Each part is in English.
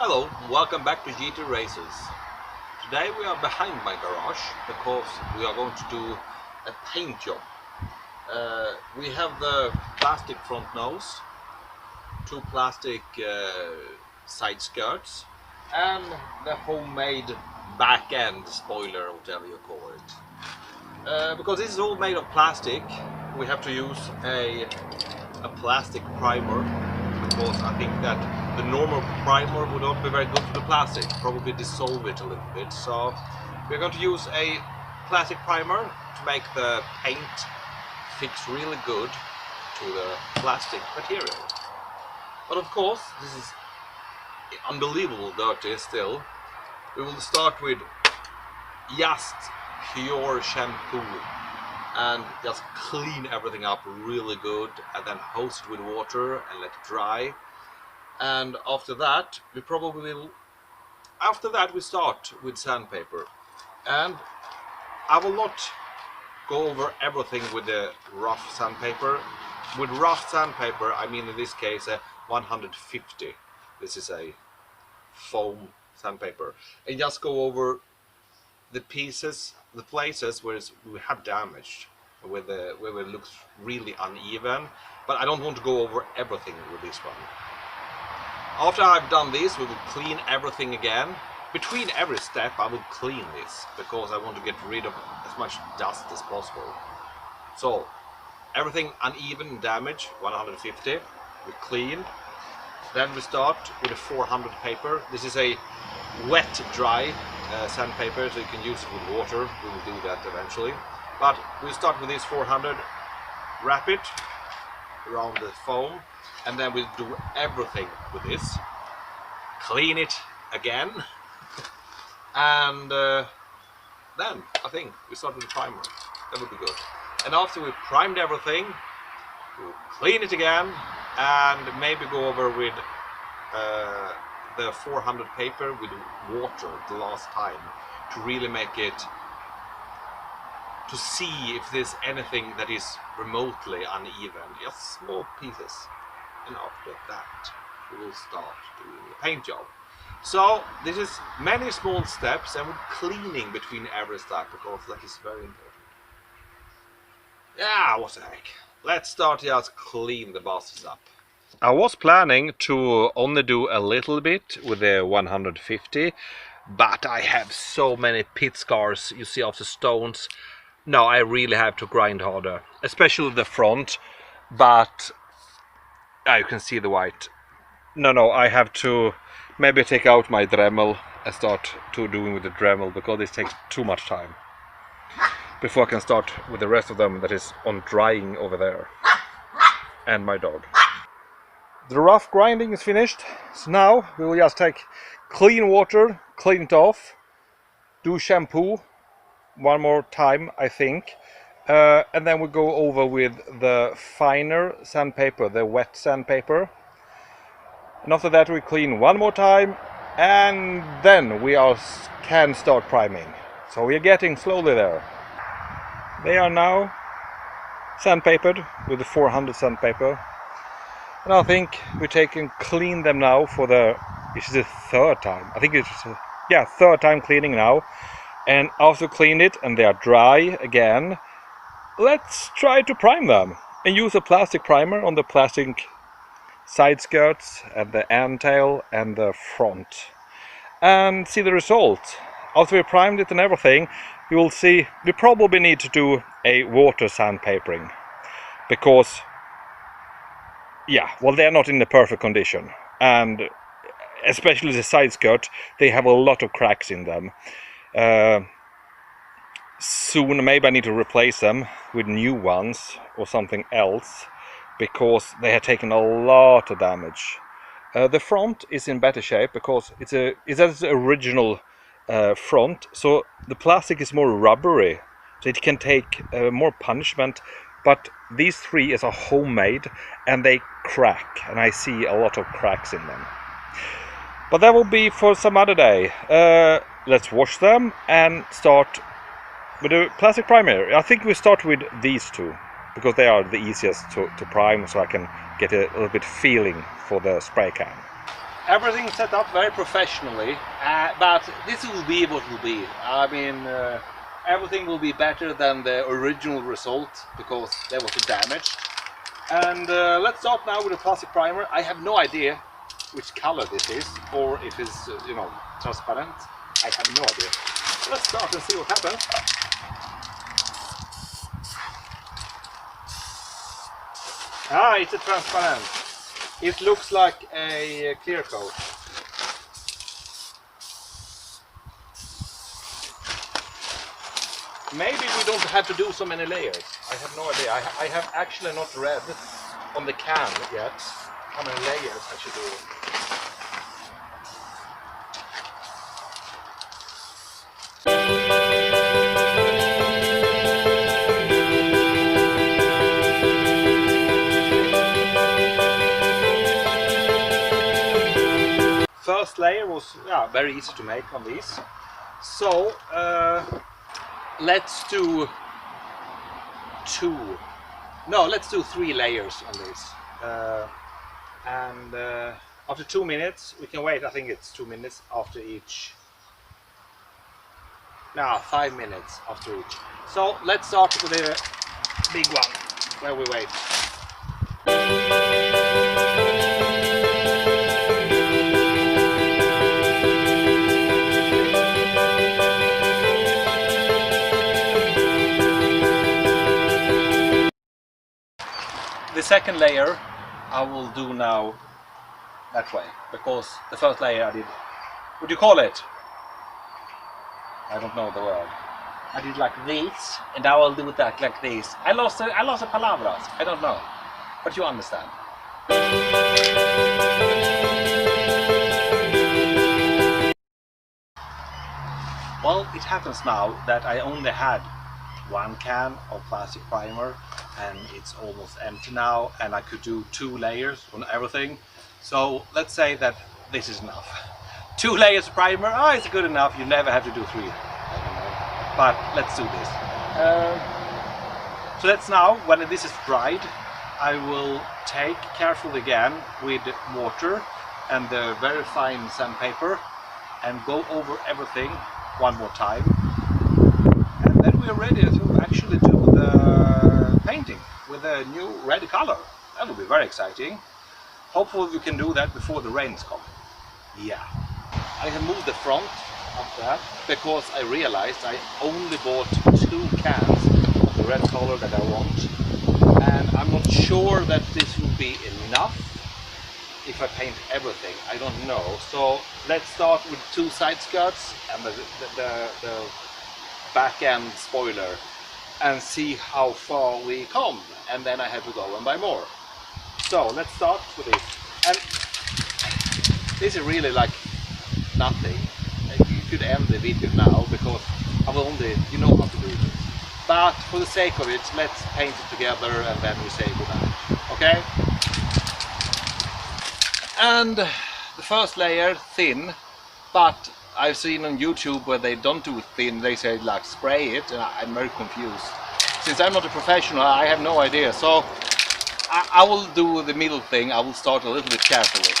Hello, welcome back to GT Races. Today we are behind my garage because we are going to do a paint job. We have the plastic front nose, two plastic side skirts, and the homemade back end spoiler, whatever you call it. Because this is all made of plastic, we have to use a plastic primer, because I think that the normal primer would not be very good to the plastic, probably dissolve it a little bit. So we're going to use a plastic primer to make the paint fix really good to the plastic material. But of course, this is unbelievable dirty still. We will start with just pure shampoo and just clean everything up really good, and then hose it with water and let it dry. And after that we start with sandpaper. And I will not go over everything with the rough sandpaper. With rough sandpaper I mean in this case a 150. This is a foam sandpaper, and just go over the pieces, the places where we have damaged, where it looks really uneven. But I don't want to go over everything with this one. After I've done this, we will clean everything again. Between every step I will clean this, because I want to get rid of as much dust as possible. So everything uneven and damaged, 150, we clean. Then we start with a 400 paper. This is a wet dry sandpaper, so you can use it with water. We will do that eventually. But we start with this 400, wrap it around the foam, and then we'll do everything with this. Clean it again, and then I think we start with the primer. That would be good. And after we've primed everything, we'll clean it again, and maybe go over with the 400 paper with water the last time, to really make it, to see if there's anything that is remotely uneven, just small pieces. And after that we will start doing the paint job. So this is many small steps, and we're cleaning between every step, because that is very important. Yeah, what the heck. Let's start just clean the bastards up. I was planning to only do a little bit with the 150, but I have so many pit scars, you see, of the stones. No, I really have to grind harder, especially the front, but you can see the white. No, I have to maybe take out my Dremel and start to doing with the Dremel, because this takes too much time before I can start with the rest of them that is on drying over there. And my dog. The rough grinding is finished, so now we will just take clean water, clean it off, do shampoo one more time I think, and then we go over with the finer sandpaper, the wet sandpaper. And after that we clean one more time, and then we can start priming. So we are getting slowly there. They are now sandpapered with the 400 sandpaper. And I think we take and clean them now for this is the third time. I think it's, third time cleaning now. And after clean it and they are dry again, let's try to prime them. And use a plastic primer on the plastic side skirts and the end tail and the front. And see the result. After we primed it and everything, you will see we probably need to do a water sandpapering. Because they're not in the perfect condition, and especially the side skirt, they have a lot of cracks in them. Soon maybe I need to replace them with new ones or something else, because they have taken a lot of damage. The front is in better shape because it's its original front, so the plastic is more rubbery, so it can take more punishment. But these three is a homemade, and they crack, and I see a lot of cracks in them. But that will be for some other day. Let's wash them and start with the plastic primer. I think we start with these two, because they are the easiest to prime, so I can get a little bit feeling for the spray can. Everything set up very professionally, but this will be what will be. I mean, everything will be better than the original result because there was a damage. And let's start now with a plastic primer. I have no idea which color this is, or if it's you know, transparent. I have no idea. Let's start and see what happens. Ah, it's a transparent. It looks like a clear coat. Maybe we don't have to do so many layers. I have no idea. I have actually not read on the can yet how many layers I should do. First layer was very easy to make on these. So let's do let's do 3 layers on this. And after 2 minutes, we can wait. I think it's 2 minutes after each. No, 5 minutes after each. So let's start with the big one, where we wait. The second layer I will do now that way, because the first layer I did, what do you call it? I don't know the word. I did like this, and now I'll do that like this. I lost the palabras. I don't know, but you understand. Well, it happens now that I only had 1 can of plastic primer, and it's almost empty now, and I could do 2 layers on everything. So let's say that this is enough. 2 layers of primer, it's good enough. You never have to do 3. I don't know. But let's do this. So that's now, when this is dried, I will take carefully again with water and the very fine sandpaper and go over everything one more time. And then we are ready to actually do the painting with a new red color. That will be very exciting. Hopefully we can do that before the rains come. Yeah. I have moved the front of that because I realized I only bought 2 cans of the red color that I want. And I'm not sure that this will be enough if I paint everything. I don't know. So let's start with 2 side skirts and the back end spoiler and see how far we come, and then I have to go and buy more. So let's start with this. And this is really like nothing. You could end the video now because I will only, you know how to do this. But for the sake of it, let's paint it together and then we say goodnight. Okay? And the first layer, thin, but I've seen on YouTube where they don't do it thin, they say like spray it, and I'm very confused. Since I'm not a professional, I have no idea. So I will do the middle thing. I will start a little bit carefully.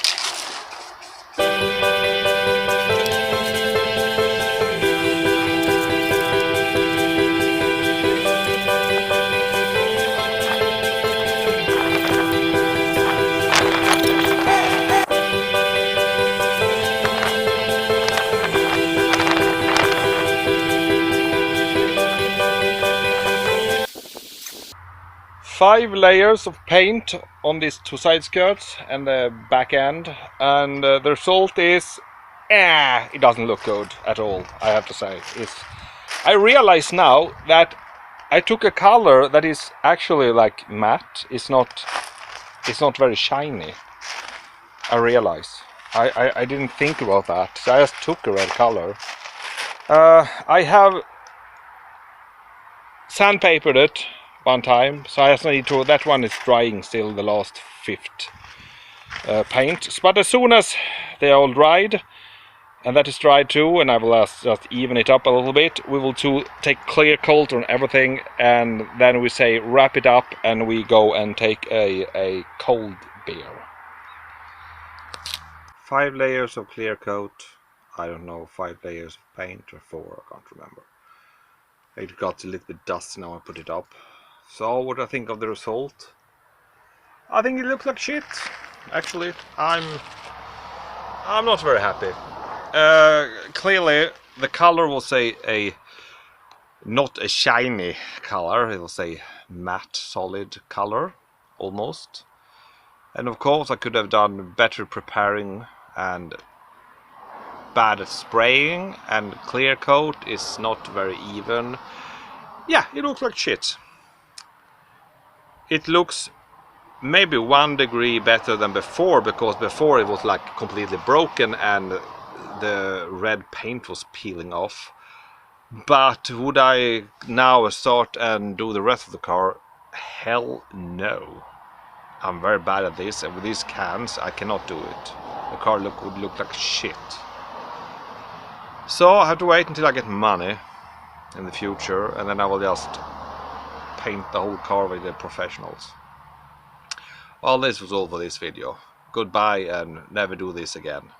5 layers of paint on these 2 side skirts and the back end, and the result is it doesn't look good at all, I have to say. I realize now that I took a color that is actually like matte. It's not very shiny. I realize I didn't think about that, so I just took a red color. I have sandpapered it one time, so I just need to, that one is drying still, the last 5th paint. But as soon as they are all dried, and that is dried too, and I will just even it up a little bit, we will take clear coat on everything, and then we say wrap it up and we go and take a cold beer. 5 layers of clear coat. I don't know, 5 layers of paint or 4, I can't remember. It got a little bit dusty now I put it up. So what I think of the result? I think it looks like shit. Actually, I'm not very happy. Clearly, the color was not a shiny color. It was a matte, solid color, almost. And of course, I could have done better preparing and bad at spraying. And clear coat is not very even. Yeah, it looks like shit. It looks maybe 1 degree better than before, because before it was like completely broken and the red paint was peeling off. But would I now start and do the rest of the car? Hell no. I'm very bad at this, and with these cans I cannot do it. The car would look like shit. So I have to wait until I get money in the future, and then I will just paint the whole car with the professionals. Well, this was all for this video. Goodbye and never do this again.